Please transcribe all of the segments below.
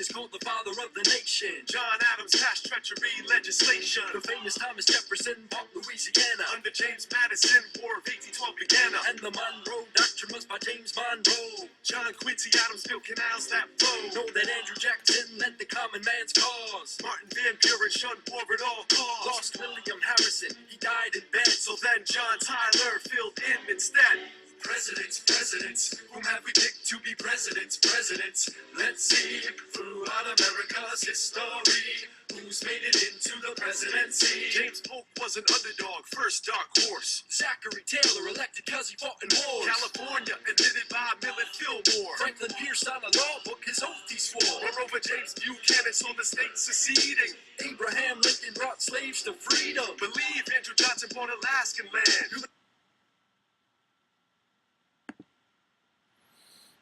is called the father of the nation. John Adams passed treachery legislation. The famous Thomas Jefferson bought Louisiana. Under James Madison, War of 1812 began. And the Monroe Doctrine was by James Monroe. John Quincy Adams built canals that flow. Know that Andrew Jackson led the common man's cause. Martin Van Buren shunned war at all costs. Lost William Harrison, he died in bed. So then John Tyler filled in instead. Presidents, presidents, whom have we picked to be presidents, presidents? Let's see, throughout America's history, who's made it into the presidency? James Polk was an underdog, first dark horse. Zachary Taylor elected cause he fought in wars. California admitted by Millard Fillmore. Franklin Pierce on a law book, his oath he swore. Moreover, James Buchanan saw the state seceding. Abraham Lincoln brought slaves to freedom. Believe Andrew Johnson bought Alaskan land.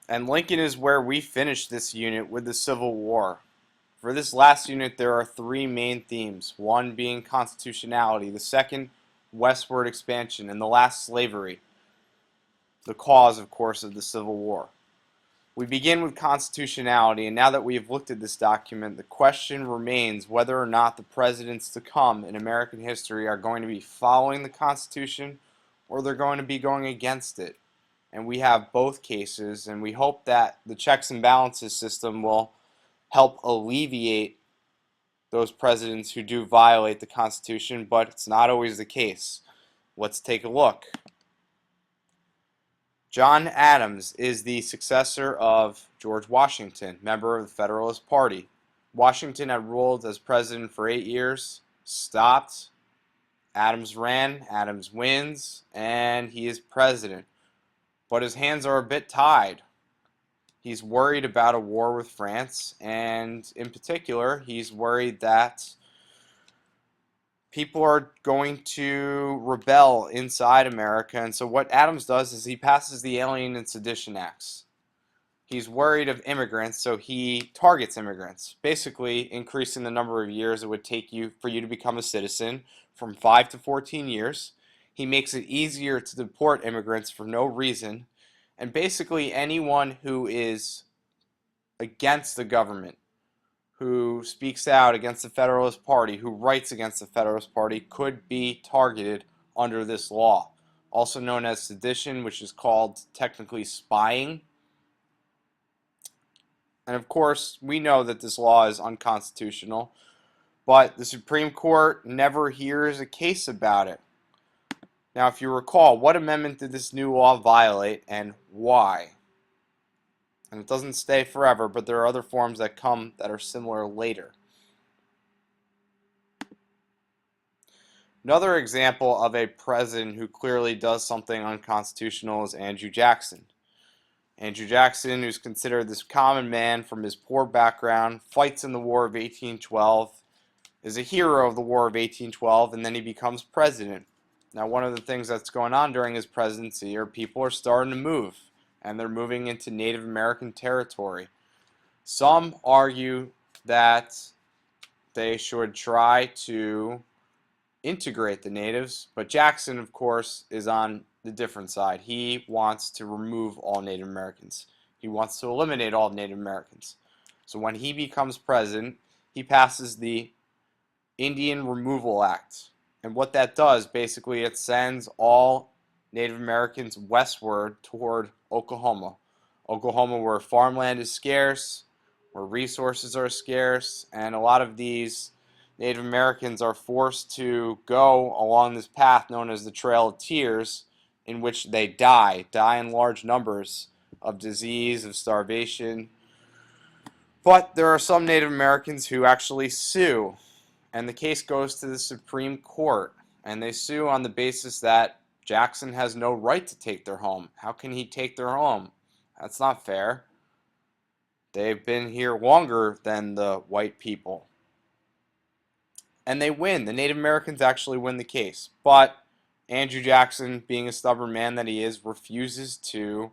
And Lincoln is where we finished this unit with the Civil War. For this last unit, there are three main themes. One being constitutionality, the second, westward expansion, and the last, slavery. The cause, of course, of the Civil War. We begin with constitutionality, and now that we have looked at this document, the question remains whether or not the presidents to come in American history are going to be following the Constitution or they're going to be going against it. And we have both cases, and we hope that the checks and balances system will help alleviate those presidents who do violate the Constitution, but it's not always the case. Let's take a look. John Adams is the successor of George Washington, member of the Federalist Party. Washington had ruled as president for 8 years, stopped, Adams ran, Adams wins, and he is president. But his hands are a bit tied. He's worried about a war with France, and in particular, he's worried that people are going to rebel inside America. And so what Adams does is he passes the Alien and Sedition Acts. He's worried of immigrants, so he targets immigrants, basically increasing the number of years it would take for you to become a citizen from 5 to 14 years. He makes it easier to deport immigrants for no reason, and basically anyone who is against the government, who speaks out against the Federalist Party, who writes against the Federalist Party, could be targeted under this law, also known as sedition, which is called technically spying. And of course, we know that this law is unconstitutional, but the Supreme Court never hears a case about it. Now, if you recall, what amendment did this new law violate and why? And it doesn't stay forever, but there are other forms that come that are similar later. Another example of a president who clearly does something unconstitutional is Andrew Jackson. Andrew Jackson, who's considered this common man from his poor background, fights in the War of 1812, is a hero of the War of 1812, and then he becomes president. Now, one of the things that's going on during his presidency are people are starting to move, and they're moving into Native American territory. Some argue that they should try to integrate the natives, but Jackson, of course, is on the different side. He wants to remove all Native Americans. He wants to eliminate all Native Americans. So when he becomes president, he passes the Indian Removal Act. And what that does, basically, it sends all Native Americans westward toward Oklahoma. Oklahoma, where farmland is scarce, where resources are scarce, and a lot of these Native Americans are forced to go along this path known as the Trail of Tears, in which they die in large numbers of disease, of starvation. But there are some Native Americans who actually sue. And the case goes to the Supreme Court, and they sue on the basis that Jackson has no right to take their home. How can he take their home? That's not fair. They've been here longer than the white people. And they win. The Native Americans actually win the case. But Andrew Jackson, being a stubborn man that he is, refuses to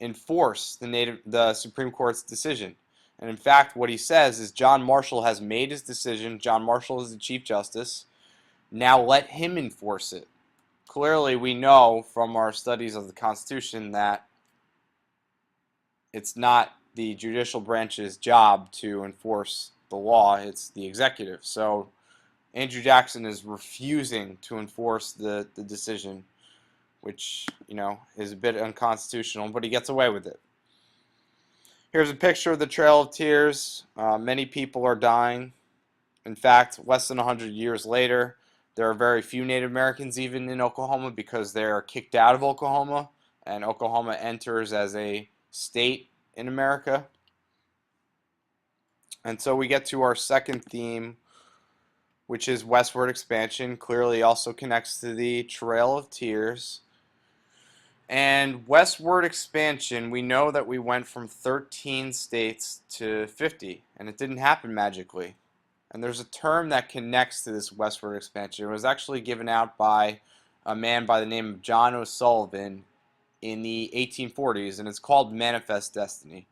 enforce the Supreme Court's decision. And in fact, what he says is John Marshall has made his decision. John Marshall is the Chief Justice. Now let him enforce it. Clearly, we know from our studies of the Constitution that it's not the judicial branch's job to enforce the law. It's the executive. So Andrew Jackson is refusing to enforce the decision, which, is a bit unconstitutional, but he gets away with it. Here's a picture of the Trail of Tears. Many people are dying. In fact, less than 100 years later, there are very few Native Americans even in Oklahoma because they are kicked out of Oklahoma, and Oklahoma enters as a state in America. And so we get to our second theme, which is westward expansion. Clearly also connects to the Trail of Tears. And westward expansion, we know that we went from 13 states to 50, and it didn't happen magically. And there's a term that connects to this westward expansion. It was actually given out by a man by the name of John O'Sullivan in the 1840s, and it's called Manifest Destiny.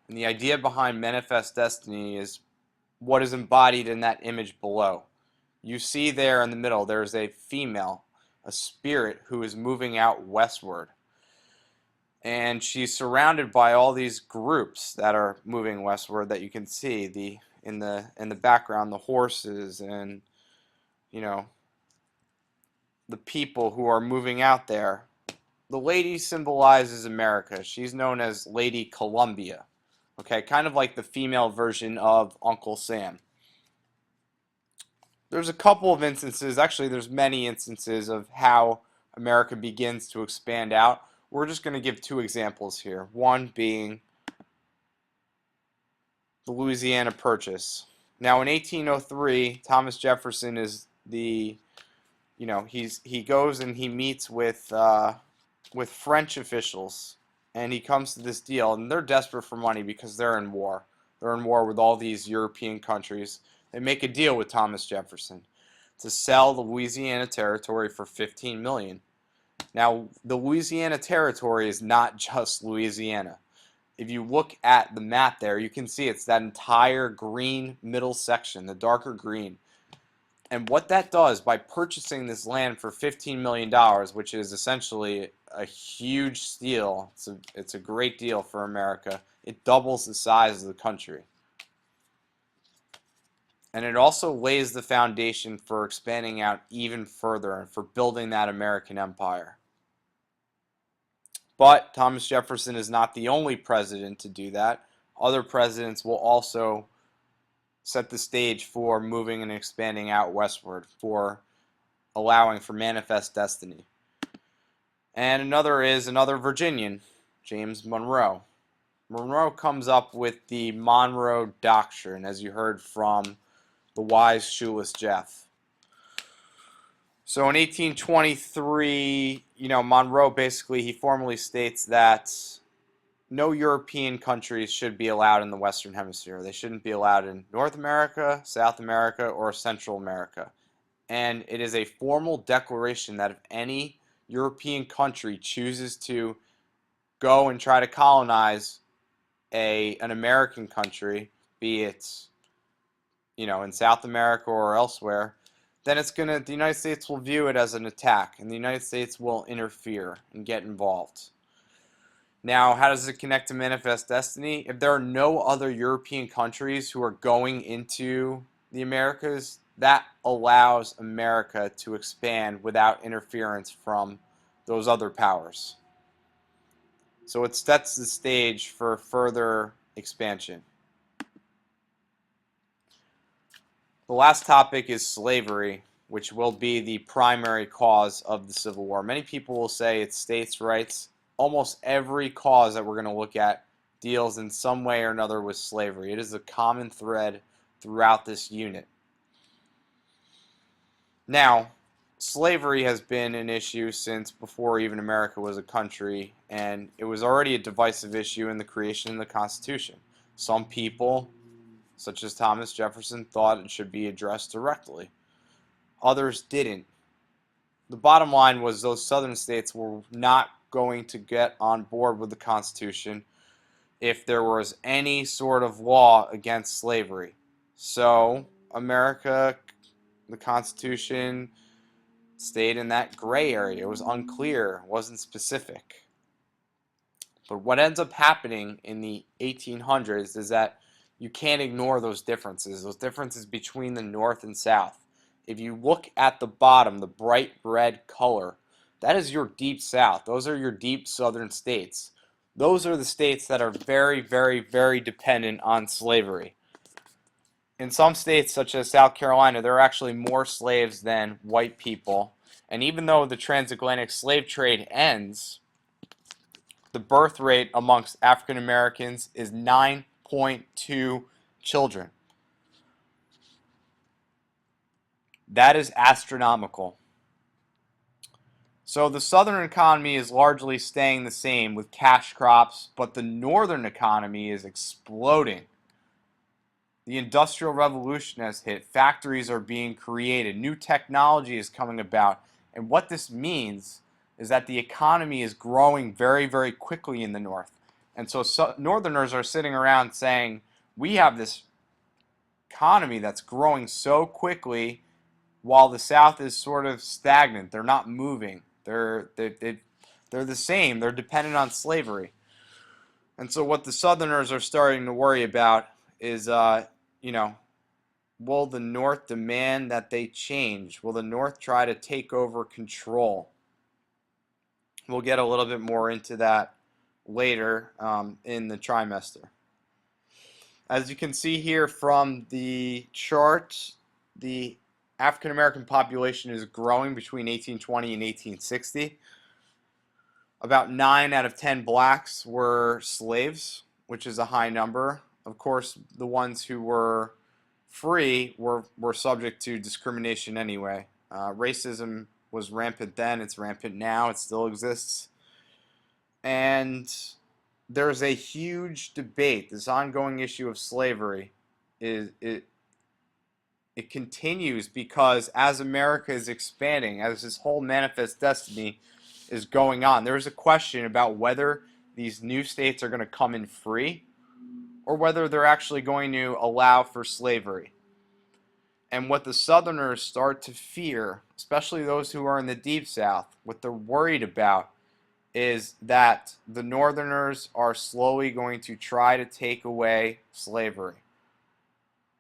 And the idea behind Manifest Destiny is what is embodied in that image below. You see there in the middle, there's a female, a spirit who is moving out westward. And she's surrounded by all these groups that are moving westward that you can see in the background, the horses and the people who are moving out there. The lady symbolizes America. She's known as Lady Columbia. Okay, kind of like the female version of Uncle Sam. There's a couple of instances, actually there's many instances of how America begins to expand out. We're just going to give two examples here. One being the Louisiana Purchase. Now in 1803, Thomas Jefferson is he goes and he meets with French officials, and he comes to this deal, and they're desperate for money because they're in war. They're in war with all these European countries. They make a deal with Thomas Jefferson to sell the Louisiana Territory for $15 million. Now, the Louisiana Territory is not just Louisiana. If you look at the map there, you can see it's that entire green middle section, the darker green. And what that does by purchasing this land for $15 million, which is essentially a huge steal, it's a great deal for America, it doubles the size of the country. And it also lays the foundation for expanding out even further and for building that American empire. But Thomas Jefferson is not the only president to do that. Other presidents will also set the stage for moving and expanding out westward, for allowing for manifest destiny. And another Virginian, James Monroe. Monroe comes up with the Monroe Doctrine, as you heard from the wise shoeless Jeff. So in 1823, Monroe he formally states that no European countries should be allowed in the Western Hemisphere. They shouldn't be allowed in North America, South America, or Central America. And it is a formal declaration that if any European country chooses to go and try to colonize an American country, be it in South America or elsewhere, then the United States will view it as an attack, and the United States will interfere and get involved. Now, how does it connect to Manifest Destiny? If there are no other European countries who are going into the Americas, that allows America to expand without interference from those other powers. So it sets the stage for further expansion. The last topic is slavery, which will be the primary cause of the Civil War. Many people will say it's states' rights. Almost every cause that we're going to look at deals in some way or another with slavery. It is a common thread throughout this unit. Now, slavery has been an issue since before even America was a country, and it was already a divisive issue in the creation of the Constitution. Some people, such as Thomas Jefferson, thought it should be addressed directly. Others didn't. The bottom line was those southern states were not going to get on board with the Constitution if there was any sort of law against slavery. So America, the Constitution, stayed in that gray area. It was unclear, it wasn't specific. But what ends up happening in the 1800s is that you can't ignore those differences between the North and South. If you look at the bottom, the bright red color, that is your deep South. Those are your deep southern states. Those are the states that are very, very, very dependent on slavery. In some states, such as South Carolina, there are actually more slaves than white people. And even though the transatlantic slave trade ends, the birth rate amongst African Americans is 9.2 children. That is astronomical. So the southern economy is largely staying the same with cash crops, but the northern economy is exploding. The Industrial Revolution has hit. Factories are being created. New technology is coming about. And what this means is that the economy is growing very, very quickly in the North. And so Northerners are sitting around saying, we have this economy that's growing so quickly while the South is sort of stagnant. They're not moving. They're the same. They're dependent on slavery. And so what the Southerners are starting to worry about is, will the North demand that they change? Will the North try to take over control? We'll get a little bit more into that later in the trimester. As you can see here from the chart, the African American population is growing between 1820 and 1860. About 9 out of 10 blacks were slaves, which is a high number. Of course, the ones who were free were subject to discrimination anyway. Racism was rampant then, it's rampant now, it still exists. And there's a huge debate. This ongoing issue of slavery it continues because as America is expanding, as this whole manifest destiny is going on, there's a question about whether these new states are going to come in free or whether they're actually going to allow for slavery. And what the Southerners start to fear, especially those who are in the Deep South, what they're worried about is that the Northerners are slowly going to try to take away slavery.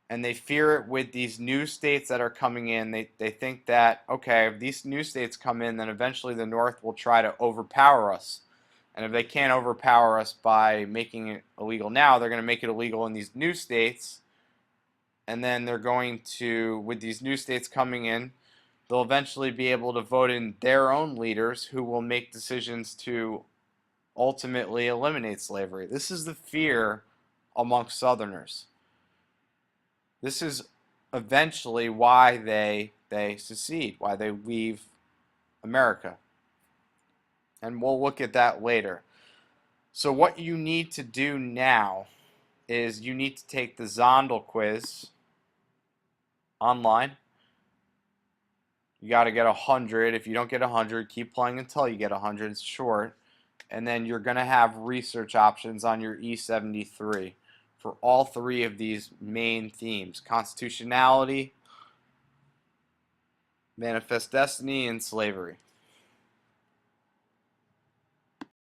And they fear it with these new states that are coming in. They think that, okay, if these new states come in, then eventually the North will try to overpower us. And if they can't overpower us by making it illegal now, they're going to make it illegal in these new states. And then they're going to, with these new states coming in, they'll eventually be able to vote in their own leaders who will make decisions to ultimately eliminate slavery. This is the fear amongst Southerners. This is eventually why they secede, why they leave America. And we'll look at that later. So what you need to do now is you need to take the Zondel quiz online. You got to get 100. If you don't get 100, keep playing until you get 100. It's short. And then you're going to have research options on your E73 for all three of these main themes: constitutionality, manifest destiny, and slavery.